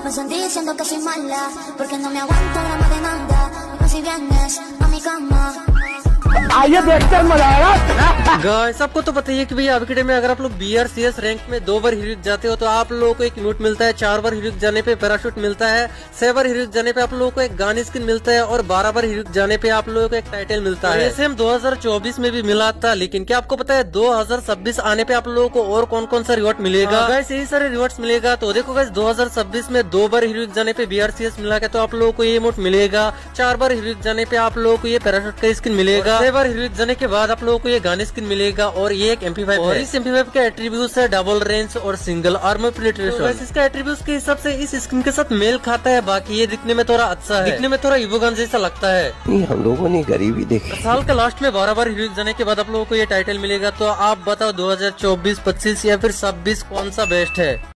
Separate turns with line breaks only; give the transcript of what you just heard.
me sentí diciendo que soy mala, porque no me aguanto la demanda. No si vienes a mi cama।
आइए देखते हैं मजा आएगा।
Guys आपको तो पता ही है कि भैया अभी के टाइम में अगर आप लोग BRCS रैंक में 2 बार हीरोइक जाते हो तो आप लोगों को एक इमोट मिलता है, 4 बार हीरोइक जाने पे पैराशूट मिलता है, 6 बार हीरोइक जाने पे आप लोगों को एक गन स्किन मिलता है और 12 बार हीरोइक जाने पे आप लोगों को एक टाइटल मिलता है। सेम 2024 में भी मिला था, लेकिन क्या आपको पता है 2026 आने पे आप लोगों को और कौन कौन सा रिवॉर्ड मिलेगा? गाइस यही सारे रिवॉर्ड्स मिलेगा। तो देखो गाइस 2026 में 2 बार हीरोइक जाने पे BRCS मिला है तो आप लोगों को ये इमोट मिलेगा, 4 बार हीरोइक जाने पे आप लोगों को ये पैराशूट का स्किन मिलेगा, 6 बार हीरोइक जाने के बाद आप लोगों को ये गन स्किन मिलेगा और ये एक MP5 और इस MP5 के एट्रीब्यूट्स है डबल रेंज और सिंगल आर्मर पेनिट्रेशन। तो इसका एट्रीब्यूट्स के हिसाब से इस स्किन के साथ मेल खाता है। बाकी ये दिखने में थोड़ा अच्छा है, दिखने में थोड़ा इवो गन जैसा लगता है।
हम लोगों ने गरीबी देखी।
साल के लास्ट में 12 बार हीरोइक जाने के बाद आप लोगों को ये टाइटल मिलेगा। तो आप बताओ 2024, 25 या फिर 26 कौन सा बेस्ट है?